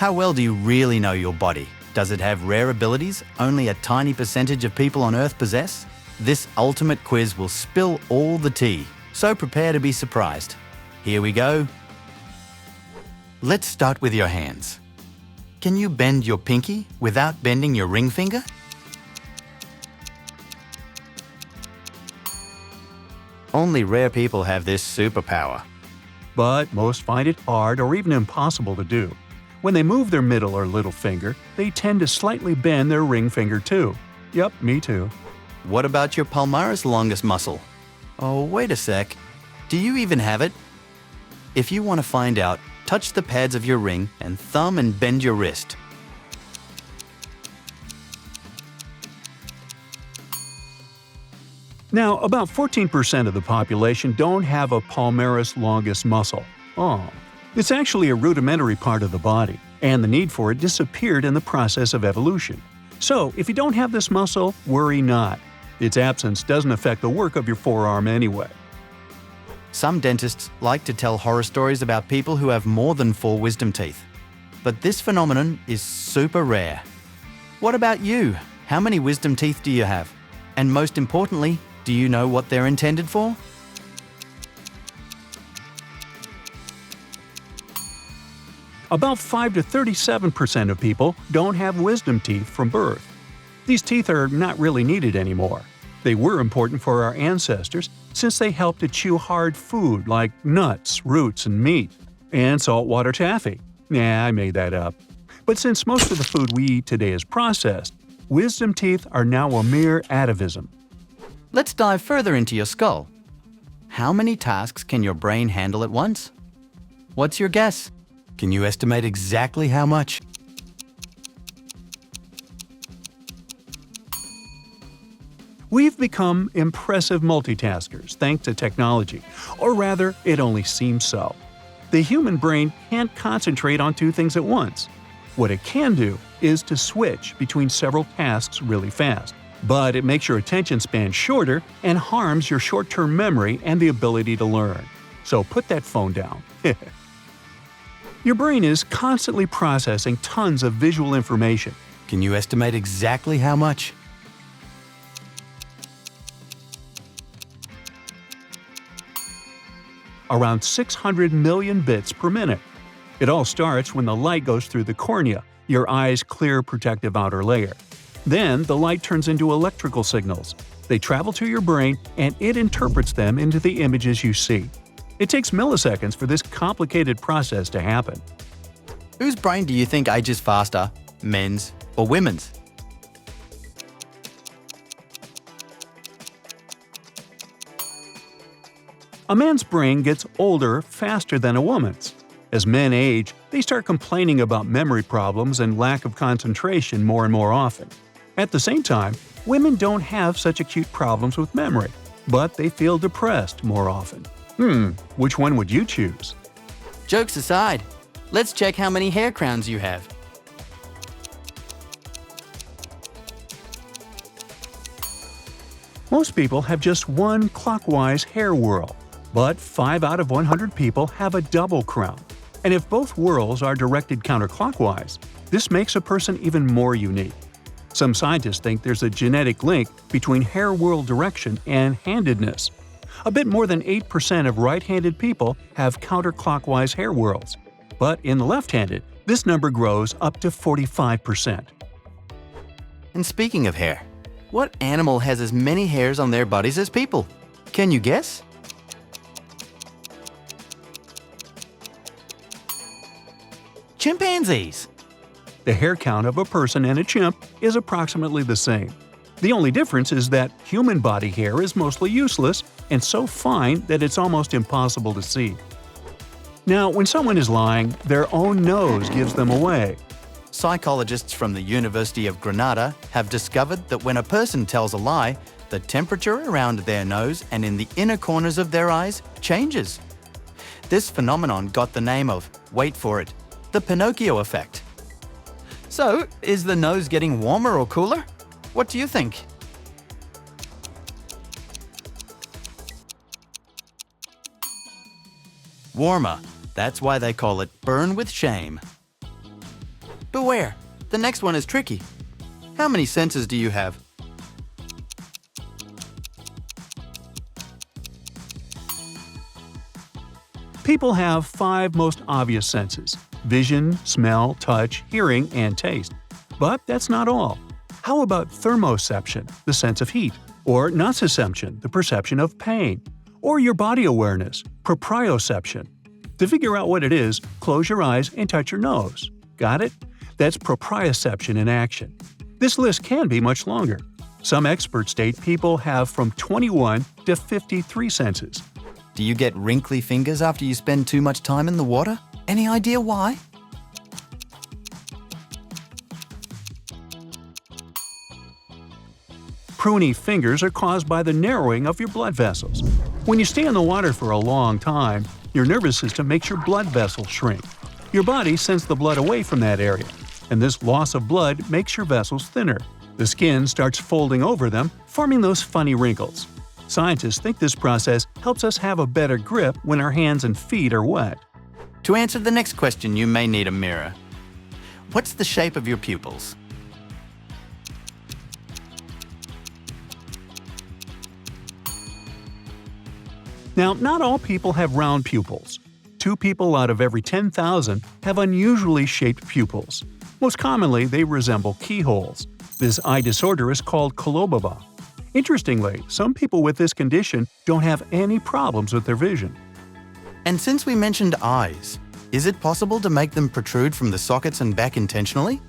How well do you really know your body? Does it have rare abilities only a tiny percentage of people on Earth possess? This ultimate quiz will spill all the tea, so prepare to be surprised. Here we go. Let's start with your hands. Can you bend your pinky without bending your ring finger? Only rare people have this superpower. But most find it hard or even impossible to do. When they move their middle or little finger, they tend to slightly bend their ring finger too. Yep, me too. What about your palmaris longus muscle? Oh, wait a sec. Do you even have it? If you want to find out, touch the pads of your ring and thumb and bend your wrist. Now, about 14% of the population don't have a palmaris longus muscle. Oh. It's actually a rudimentary part of the body, and the need for it disappeared in the process of evolution. So, if you don't have this muscle, worry not. Its absence doesn't affect the work of your forearm anyway. Some dentists like to tell horror stories about people who have more than 4 wisdom teeth. But this phenomenon is super rare. What about you? How many wisdom teeth do you have? And most importantly, do you know what they're intended for? About 5 to 37% of people don't have wisdom teeth from birth. These teeth are not really needed anymore. They were important for our ancestors since they helped to chew hard food like nuts, roots, and meat, and saltwater taffy. Nah, I made that up. But since most of the food we eat today is processed, wisdom teeth are now a mere atavism. Let's dive further into your skull. How many tasks can your brain handle at once? What's your guess? Can you estimate exactly how much? We've become impressive multitaskers thanks to technology, or rather, it only seems so. The human brain can't concentrate on 2 things at once. What it can do is to switch between several tasks really fast, but it makes your attention span shorter and harms your short-term memory and the ability to learn. So put that phone down. Your brain is constantly processing tons of visual information. Can you estimate exactly how much? Around 600 million bits per minute. It all starts when the light goes through the cornea, your eye's clear protective outer layer. Then the light turns into electrical signals. They travel to your brain and it interprets them into the images you see. It takes milliseconds for this complicated process to happen. Whose brain do you think ages faster, men's or women's? A man's brain gets older faster than a woman's. As men age, they start complaining about memory problems and lack of concentration more and more often. At the same time, women don't have such acute problems with memory, but they feel depressed more often. Which one would you choose? Jokes aside, let's check how many hair crowns you have. Most people have just one clockwise hair whorl, but 5 out of 100 people have a double crown. And if both whorls are directed counterclockwise, this makes a person even more unique. Some scientists think there's a genetic link between hair whorl direction and handedness. A bit more than 8% of right-handed people have counterclockwise hair whorls, but in the left-handed, this number grows up to 45%. And speaking of hair, what animal has as many hairs on their bodies as people? Can you guess? Chimpanzees. The hair count of a person and a chimp is approximately the same. The only difference is that human body hair is mostly useless and so fine that it's almost impossible to see. Now, when someone is lying, their own nose gives them away. Psychologists from the University of Granada have discovered that when a person tells a lie, the temperature around their nose and in the inner corners of their eyes changes. This phenomenon got the name of, wait for it, the Pinocchio effect. So, is the nose getting warmer or cooler? What do you think? Warmer. That's why they call it burn with shame. Beware, the next one is tricky. How many senses do you have? People have 5 most obvious senses: vision, smell, touch, hearing, and taste. But that's not all. How about thermoception, the sense of heat? Or nociception, the perception of pain? Or your body awareness, proprioception? To figure out what it is, close your eyes and touch your nose. Got it? That's proprioception in action. This list can be much longer. Some experts state people have from 21 to 53 senses. Do you get wrinkly fingers after you spend too much time in the water? Any idea why? Pruny fingers are caused by the narrowing of your blood vessels. When you stay in the water for a long time, your nervous system makes your blood vessels shrink. Your body sends the blood away from that area, and this loss of blood makes your vessels thinner. The skin starts folding over them, forming those funny wrinkles. Scientists think this process helps us have a better grip when our hands and feet are wet. To answer the next question, you may need a mirror. What's the shape of your pupils? Now, not all people have round pupils. 2 people out of every 10,000 have unusually shaped pupils. Most commonly, they resemble keyholes. This eye disorder is called coloboma. Interestingly, some people with this condition don't have any problems with their vision. And since we mentioned eyes, is it possible to make them protrude from the sockets and back intentionally?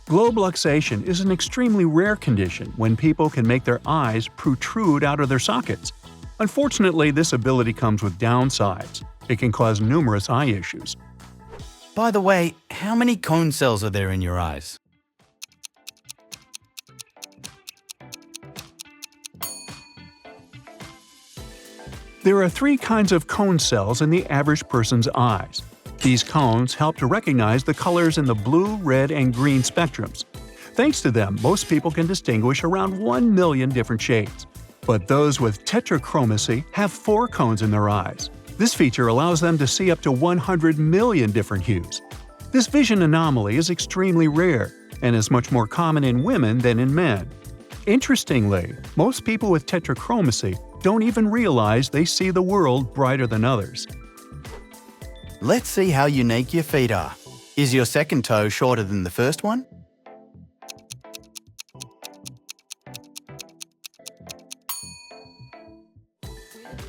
Globe luxation is an extremely rare condition when people can make their eyes protrude out of their sockets. Unfortunately, this ability comes with downsides. It can cause numerous eye issues. By the way, how many cone cells are there in your eyes? There are 3 kinds of cone cells in the average person's eyes. These cones help to recognize the colors in the blue, red, and green spectrums. Thanks to them, most people can distinguish around 1 million different shades. But those with tetrachromacy have 4 cones in their eyes. This feature allows them to see up to 100 million different hues. This vision anomaly is extremely rare and is much more common in women than in men. Interestingly, most people with tetrachromacy don't even realize they see the world brighter than others. Let's see how unique your feet are. Is your second toe shorter than the first one?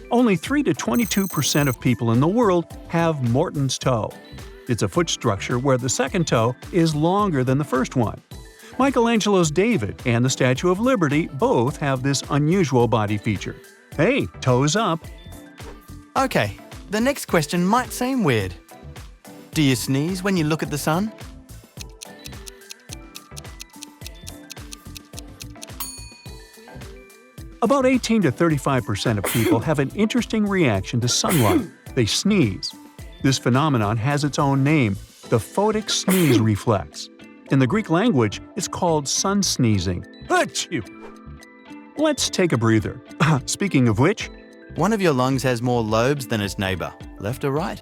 Only 3 to 22% of people in the world have Morton's toe. It's a foot structure where the second toe is longer than the first one. Michelangelo's David and the Statue of Liberty both have this unusual body feature. Hey, toes up! Okay, the next question might seem weird. Do you sneeze when you look at the sun? About 18 to 35% of people have an interesting reaction to sunlight. They sneeze. This phenomenon has its own name, the photic sneeze reflex. In the Greek language, it's called sun sneezing. Achoo! Let's take a breather. Speaking of which, One of your lungs has more lobes than its neighbor, left or right?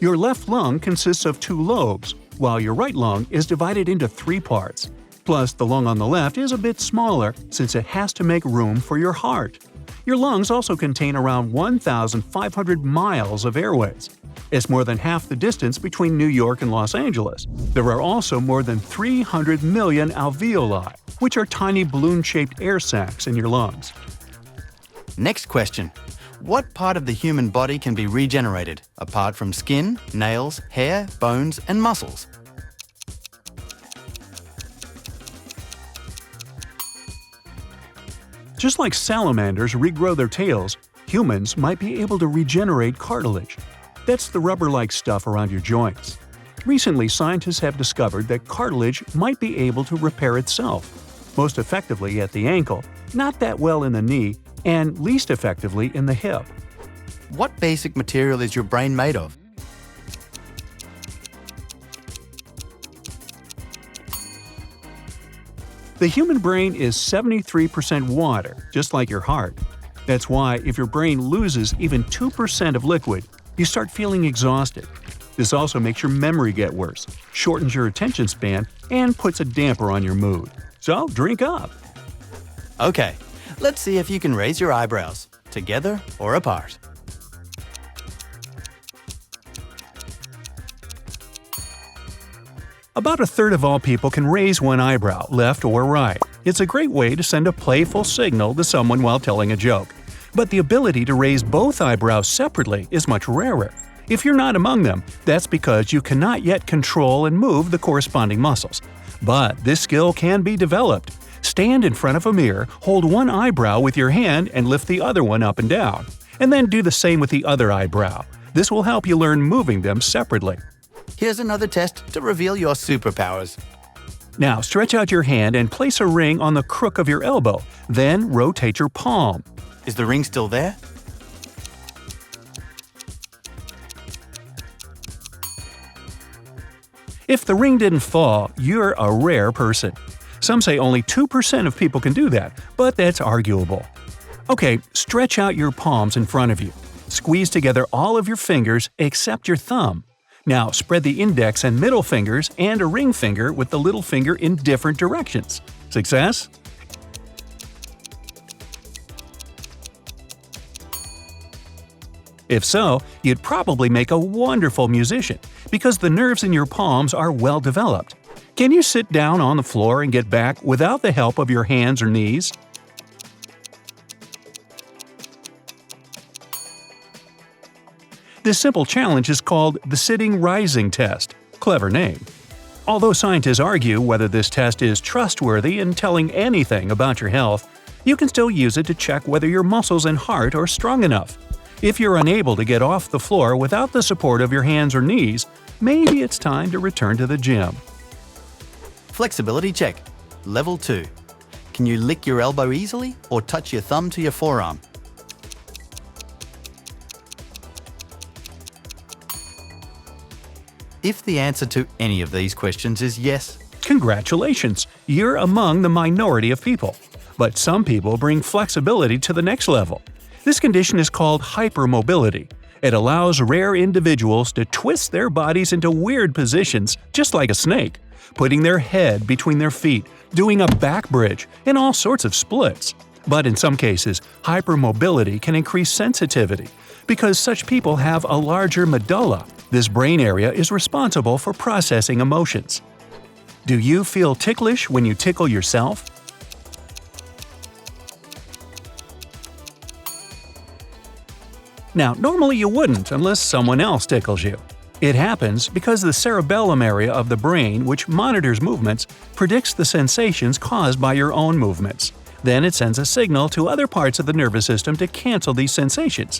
your left lung consists of 2 lobes, while your right lung is divided into 3 parts. Plus, the lung on the left is a bit smaller since it has to make room for your heart. Your lungs also contain around 1,500 miles of airways. It's more than half the distance between New York and Los Angeles. There are also more than 300 million alveoli, which are tiny balloon-shaped air sacs in your lungs. Next question. What part of the human body can be regenerated, apart from skin, nails, hair, bones, and muscles? Just like salamanders regrow their tails, humans might be able to regenerate cartilage. That's the rubber-like stuff around your joints. Recently, scientists have discovered that cartilage might be able to repair itself, most effectively at the ankle, not that well in the knee, and least effectively in the hip. What basic material is your brain made of? The human brain is 73% water, just like your heart. That's why if your brain loses even 2% of liquid, you start feeling exhausted. This also makes your memory get worse, shortens your attention span, and puts a damper on your mood. So drink up! Okay, let's see if you can raise your eyebrows, together or apart. About a third of all people can raise one eyebrow, left or right. It's a great way to send a playful signal to someone while telling a joke. But the ability to raise both eyebrows separately is much rarer. If you're not among them, that's because you cannot yet control and move the corresponding muscles. But this skill can be developed. Stand in front of a mirror, hold one eyebrow with your hand and lift the other one up and down. And then do the same with the other eyebrow. This will help you learn moving them separately. Here's another test to reveal your superpowers. Now stretch out your hand and place a ring on the crook of your elbow. Then rotate your palm. Is the ring still there? If the ring didn't fall, you're a rare person. Some say only 2% of people can do that, but that's arguable. Okay, stretch out your palms in front of you. Squeeze together all of your fingers except your thumb. Now spread the index and middle fingers and a ring finger with the little finger in different directions. Success? If so, you'd probably make a wonderful musician, because the nerves in your palms are well developed. Can you sit down on the floor and get back without the help of your hands or knees? This simple challenge is called the sitting-rising test. Clever name. Although scientists argue whether this test is trustworthy in telling anything about your health, you can still use it to check whether your muscles and heart are strong enough. If you're unable to get off the floor without the support of your hands or knees, maybe it's time to return to the gym. Flexibility check. Level 2. Can you lick your elbow easily or touch your thumb to your forearm? If the answer to any of these questions is yes, Congratulations! You're among the minority of people. But some people bring flexibility to the next level. This condition is called hypermobility. It allows rare individuals to twist their bodies into weird positions, just like a snake, putting their head between their feet, doing a back bridge, and all sorts of splits. But in some cases, hypermobility can increase sensitivity. Because such people have a larger medulla, this brain area is responsible for processing emotions. Do you feel ticklish when you tickle yourself? Now, normally you wouldn't unless someone else tickles you. It happens because the cerebellum area of the brain, which monitors movements, predicts the sensations caused by your own movements. Then it sends a signal to other parts of the nervous system to cancel these sensations.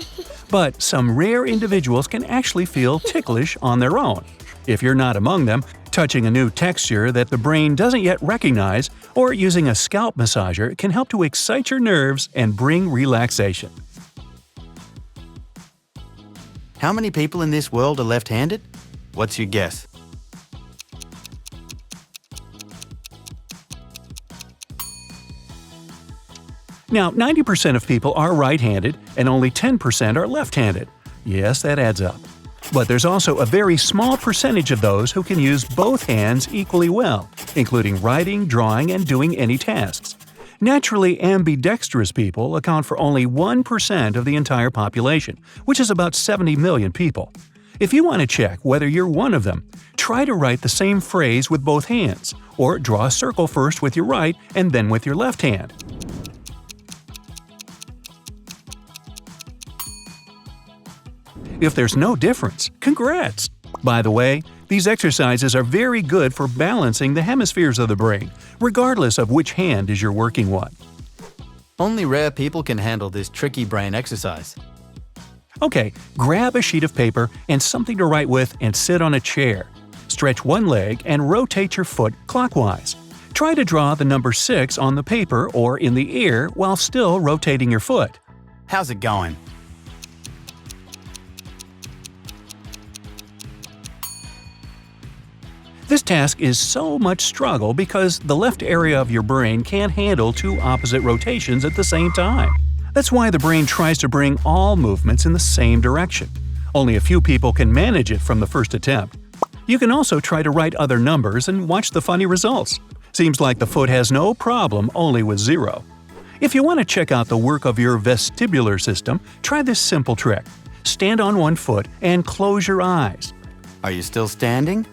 But some rare individuals can actually feel ticklish on their own. If you're not among them, touching a new texture that the brain doesn't yet recognize or using a scalp massager can help to excite your nerves and bring relaxation. how many people in this world are left-handed? What's your guess? Now, 90% of people are right-handed and only 10% are left-handed. Yes, that adds up. But there's also a very small percentage of those who can use both hands equally well, including writing, drawing, and doing any tasks. Naturally ambidextrous people account for only 1% of the entire population, which is about 70 million people. If you want to check whether you're one of them, try to write the same phrase with both hands, or draw a circle first with your right and then with your left hand. If there's no difference, congrats! By the way, these exercises are very good for balancing the hemispheres of the brain, regardless of which hand is your working one. Only rare people can handle this tricky brain exercise. Okay, grab a sheet of paper and something to write with and sit on a chair. Stretch one leg and rotate your foot clockwise. Try to draw the number 6 on the paper or in the air while still rotating your foot. How's it going? This task is so much struggle because the left area of your brain can't handle two opposite rotations at the same time. That's why the brain tries to bring all movements in the same direction. Only a few people can manage it from the first attempt. You can also try to write other numbers and watch the funny results. Seems like the foot has no problem only with 0. If you want to check out the work of your vestibular system, try this simple trick. Stand on one foot and close your eyes. Are you still standing?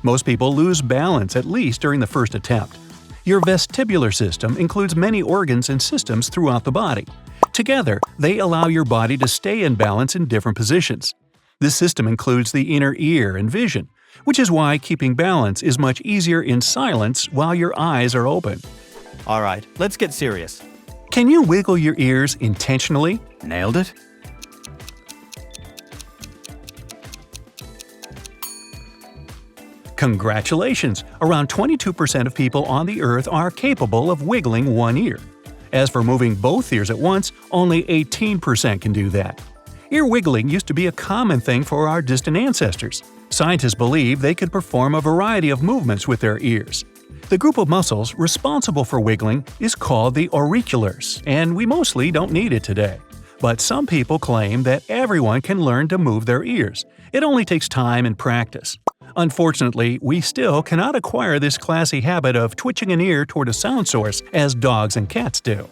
Most people lose balance at least during the first attempt. Your vestibular system includes many organs and systems throughout the body. Together, they allow your body to stay in balance in different positions. This system includes the inner ear and vision, which is why keeping balance is much easier in silence while your eyes are open. All right, let's get serious. Can you wiggle your ears intentionally? Nailed it? Congratulations! Around 22% of people on the Earth are capable of wiggling one ear. As for moving both ears at once, only 18% can do that. Ear wiggling used to be a common thing for our distant ancestors. Scientists believe they could perform a variety of movements with their ears. The group of muscles responsible for wiggling is called the auriculars, and we mostly don't need it today. But some people claim that everyone can learn to move their ears. It only takes time and practice. Unfortunately, we still cannot acquire this classy habit of twitching an ear toward a sound source as dogs and cats do.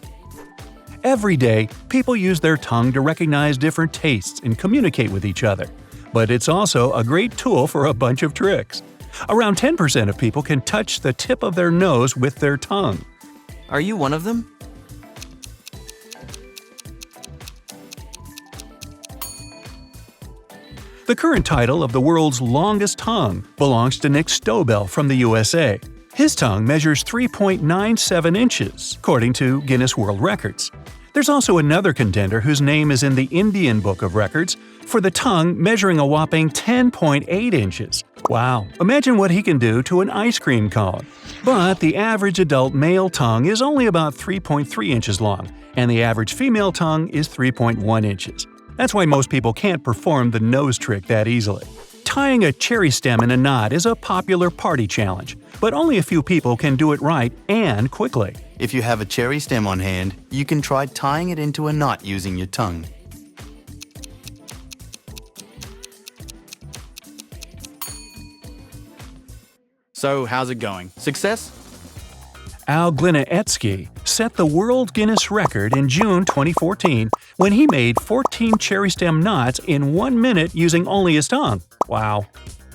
Every day, people use their tongue to recognize different tastes and communicate with each other. But it's also a great tool for a bunch of tricks. Around 10% of people can touch the tip of their nose with their tongue. Are you one of them? The current title of the world's longest tongue belongs to Nick Stobel from the USA. His tongue measures 3.97 inches, according to Guinness World Records. There's also another contender whose name is in the Indian Book of Records for the tongue measuring a whopping 10.8 inches. Wow, imagine what he can do to an ice cream cone. But the average adult male tongue is only about 3.3 inches long, and the average female tongue is 3.1 inches. That's why most people can't perform the nose trick that easily. Tying a cherry stem in a knot is a popular party challenge, but only a few people can do it right and quickly. If you have a cherry stem on hand, you can try tying it into a knot using your tongue. So, how's it going? Success? Al Glinietsky set the World Guinness record in June 2014 when he made 14 cherry stem knots in 1 minute using only his tongue. Wow.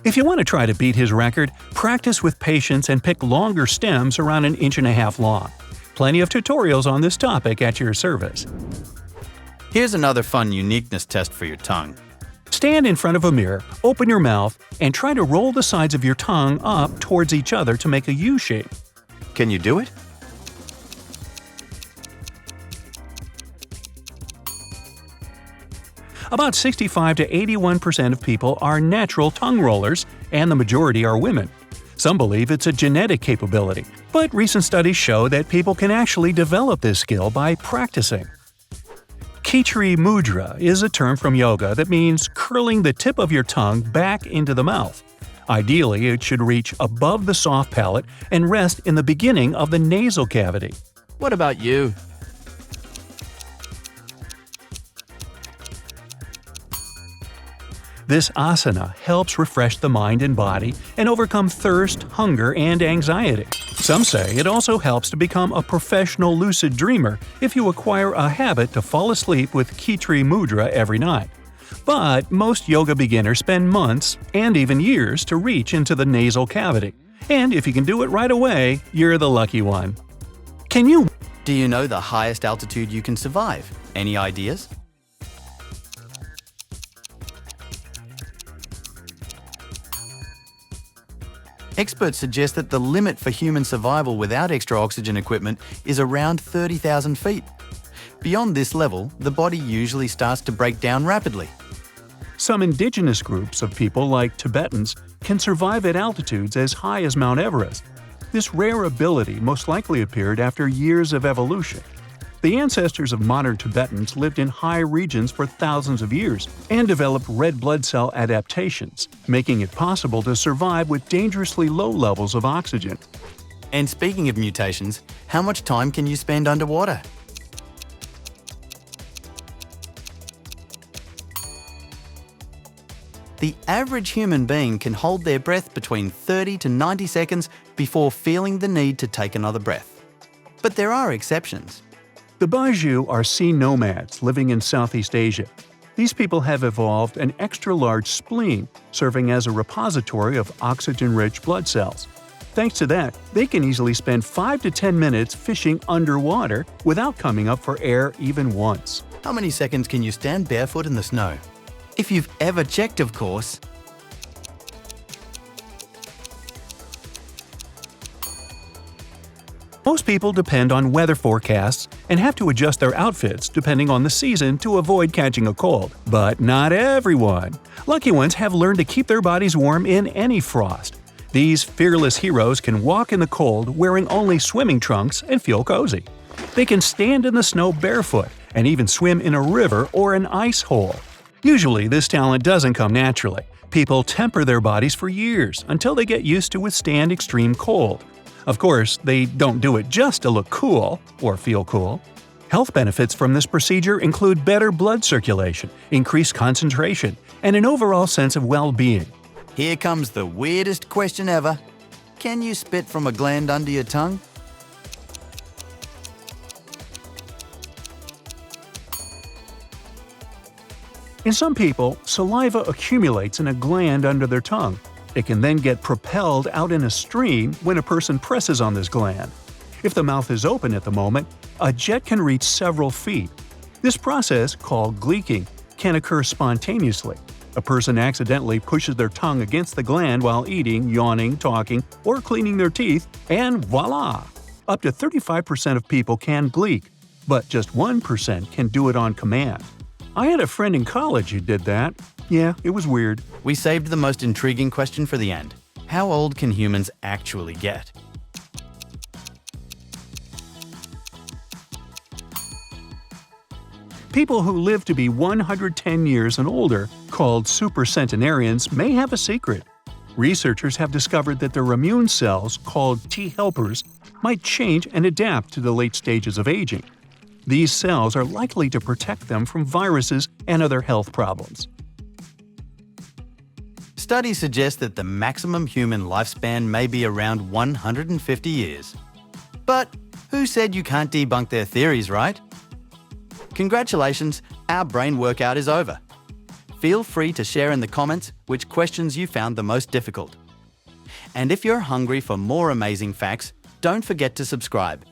If you want to try to beat his record, practice with patience and pick longer stems around 1.5 inches long. Plenty of tutorials on this topic at your service. Here's another fun uniqueness test for your tongue. Stand in front of a mirror, open your mouth, and try to roll the sides of your tongue up towards each other to make a U shape. Can you do it? About 65 to 81% of people are natural tongue rollers, and the majority are women. Some believe it's a genetic capability, but recent studies show that people can actually develop this skill by practicing. Khichri mudra is a term from yoga that means curling the tip of your tongue back into the mouth. Ideally, it should reach above the soft palate and rest in the beginning of the nasal cavity. What about you? This asana helps refresh the mind and body and overcome thirst, hunger, and anxiety. Some say it also helps to become a professional lucid dreamer if you acquire a habit to fall asleep with Khichri mudra every night. But most yoga beginners spend months and even years to reach into the nasal cavity. And if you can do it right away, you're the lucky one. Do you know the highest altitude you can survive? Any ideas? Experts suggest that the limit for human survival without extra oxygen equipment is around 30,000 feet. Beyond this level, the body usually starts to break down rapidly. Some indigenous groups of people, like Tibetans, can survive at altitudes as high as Mount Everest. This rare ability most likely appeared after years of evolution. The ancestors of modern Tibetans lived in high regions for thousands of years and developed red blood cell adaptations, making it possible to survive with dangerously low levels of oxygen. And speaking of mutations, how much time can you spend underwater? The average human being can hold their breath between 30 to 90 seconds before feeling the need to take another breath. But there are exceptions. The Baju are sea nomads living in Southeast Asia. These people have evolved an extra-large spleen, serving as a repository of oxygen-rich blood cells. Thanks to that, they can easily spend 5 to 10 minutes fishing underwater without coming up for air even once. How many seconds can you stand barefoot in the snow? If you've ever checked, of course. Most people depend on weather forecasts and have to adjust their outfits depending on the season to avoid catching a cold. But not everyone. Lucky ones have learned to keep their bodies warm in any frost. These fearless heroes can walk in the cold wearing only swimming trunks and feel cozy. They can stand in the snow barefoot and even swim in a river or an ice hole. Usually, this talent doesn't come naturally. People temper their bodies for years until they get used to withstand extreme cold. Of course, they don't do it just to look cool or feel cool. Health benefits from this procedure include better blood circulation, increased concentration, and an overall sense of well-being. Here comes the weirdest question ever. Can you spit from a gland under your tongue? In some people, saliva accumulates in a gland under their tongue. It can then get propelled out in a stream when a person presses on this gland. If the mouth is open at the moment, a jet can reach several feet. This process, called Gleeking, can occur spontaneously. A person accidentally pushes their tongue against the gland while eating, yawning, talking, or cleaning their teeth, and voila! Up to 35% of people can gleek, but just 1% can do it on command. I had a friend in college who did that. Yeah, it was weird. We saved the most intriguing question for the end. How old can humans actually get? People who live to be 110 years and older, called supercentenarians, may have a secret. Researchers have discovered that their immune cells, called T helpers, might change and adapt to the late stages of aging. These cells are likely to protect them from viruses and other health problems. Studies suggest that the maximum human lifespan may be around 150 years. But who said you can't debunk their theories, right? Congratulations, our brain workout is over. Feel free to share in the comments which questions you found the most difficult. And if you're hungry for more amazing facts, don't forget to subscribe.